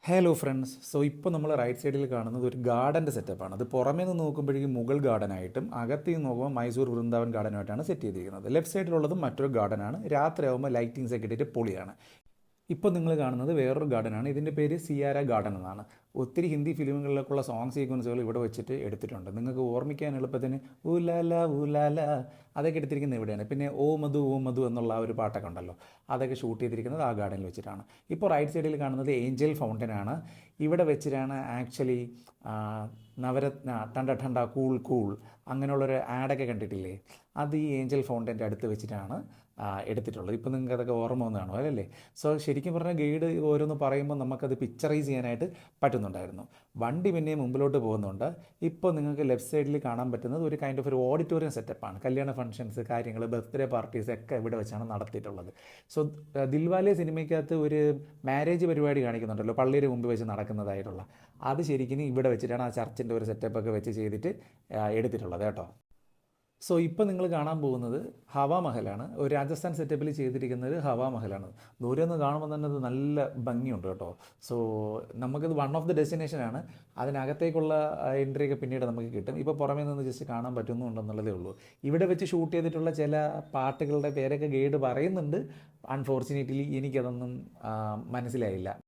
Hello friends. So ഇപ്പോൾ നമ്മൾ right സൈഡിൽ കാണുന്നത് ഒരു ഗാർഡൻ്റെ സെറ്റപ്പാണ്. അത് പുറമേ നിന്ന് നോക്കുമ്പോഴേക്കും മുഗൾ ഗാർഡനായിട്ടും അകത്ത് നിന്ന് നോക്കുമ്പോൾ മൈസൂർ വൃന്ദാവൻ ഗാർഡനായിട്ടാണ് സെറ്റ് ചെയ്തിരിക്കുന്നത്. ലെഫ്റ്റ് സൈഡിലുള്ളതും മറ്റൊരു ഗാർഡനാണ്. രാത്രിയാകുമ്പോൾ ലൈറ്റിങ്സ് ഒക്കെ ഇട്ടിട്ട് പൊളിയാണ്. ഇപ്പോൾ നിങ്ങൾ കാണുന്നത് വേറൊരു ഗാർഡനാണ്. ഇതിൻ്റെ പേര് സിയാര ഗാർഡൻ എന്നാണ്. ഒത്തിരി ഹിന്ദി ഫിലിമുകളിലേക്കുള്ള സോങ് സീക്വൻസുകൾ ഇവിടെ വെച്ചിട്ട് എടുത്തിട്ടുണ്ട്. നിങ്ങൾക്ക് ഓർമ്മിക്കാൻ എളുപ്പത്തിന് ഊലാല ഊലാല അതൊക്കെ എടുത്തിരിക്കുന്നത് ഇവിടെയാണ്. പിന്നെ ഓ മധു എന്നുള്ള ആ ഒരു പാട്ടൊക്കെ ഉണ്ടല്ലോ, അതൊക്കെ ഷൂട്ട് ചെയ്തിരിക്കുന്നത് ആ ഗാർഡനിൽ വെച്ചിട്ടാണ്. ഇപ്പോൾ റൈറ്റ് സൈഡിൽ കാണുന്നത് ഏഞ്ചൽ ഫൗണ്ടനാണ്. ഇവിടെ വെച്ചിട്ടാണ് ആക്ച്വലി നവരത്ന ടണ്ട ടണ്ട കൂൾ കൂൾ അങ്ങനെയുള്ളൊരു ആഡൊക്കെ കണ്ടിട്ടില്ലേ, അത് ഈ ഏഞ്ചൽ ഫൗണ്ടൻ്റെ അടുത്ത് വെച്ചിട്ടാണ് എടുത്തിട്ടുള്ളത്. ഇപ്പോൾ നിങ്ങൾക്ക് അതൊക്കെ ഓർമ്മ വന്നതാണോ അല്ലല്ലേ? സോ ശരിക്കും പറഞ്ഞാൽ ഗൈഡ് ഓരോന്ന് പറയുമ്പോൾ നമുക്കത് പിക്ചറൈസ് ചെയ്യാനായിട്ട് പറ്റുന്നുണ്ടായിരുന്നു. വണ്ടി പിന്നെ മുമ്പിലോട്ട് പോകുന്നുണ്ട്. ഇപ്പോൾ നിങ്ങൾക്ക് ലെഫ്റ്റ് സൈഡിൽ കാണാൻ പറ്റുന്നത് ഒരു കൈൻഡ് ഓഫ് ഒരു ഓഡിറ്റോറിയം സെറ്റപ്പാണ്. കല്യാണ ഫംഗ്ഷൻസ്, കാര്യങ്ങൾ, ബർത്ത്ഡേ പാർട്ടീസ് ഒക്കെ ഇവിടെ വെച്ചാണ് നടത്തിയിട്ടുള്ളത്. സോ ദിൽവാലെ സിനിമയ്ക്കകത്ത് ഒരു മാരേജ് പരിപാടി കാണിക്കുന്നുണ്ടല്ലോ, പള്ളിയുടെ മുമ്പ് വെച്ച് നടക്കുന്നതായിട്ടുള്ള, അത് ശരിക്കും ഇവിടെ വെച്ചിട്ടാണ് ആ ചർച്ചിൻ്റെ ഒരു സെറ്റപ്പൊക്കെ വെച്ച് ചെയ്തിട്ട് എടുത്തിട്ടുള്ളത് കേട്ടോ. സോ ഇപ്പോൾ നിങ്ങൾ കാണാൻ പോകുന്നത് ഹവാ മഹലാണ്. ഒരു രാജസ്ഥാൻ സെറ്റപ്പിൽ ചെയ്തിരിക്കുന്നത് ഹവാ മഹലാണ്. ദൂരെ നിന്ന് കാണുമ്പോൾ തന്നെ അത് നല്ല ഭംഗിയുണ്ട് കേട്ടോ. സോ നമുക്കത് വൺ ഓഫ് ദി ഡെസ്റ്റിനേഷനാണ്. അതിനകത്തേക്കുള്ള എൻട്രിയൊക്കെ പിന്നീട് നമുക്ക് കിട്ടും. ഇപ്പോൾ പുറമേ നിന്ന് ജസ്റ്റ് കാണാൻ പറ്റുന്നുണ്ടെന്നുള്ളതേ ഉള്ളൂ. ഇവിടെ വെച്ച് ഷൂട്ട് ചെയ്തിട്ടുള്ള ചില പാട്ടുകളുടെ പേരൊക്കെ ഗൈഡ് പറയുന്നുണ്ട്. അൺഫോർച്ചുനേറ്റ്ലി എനിക്കതൊന്നും മനസ്സിലായില്ല.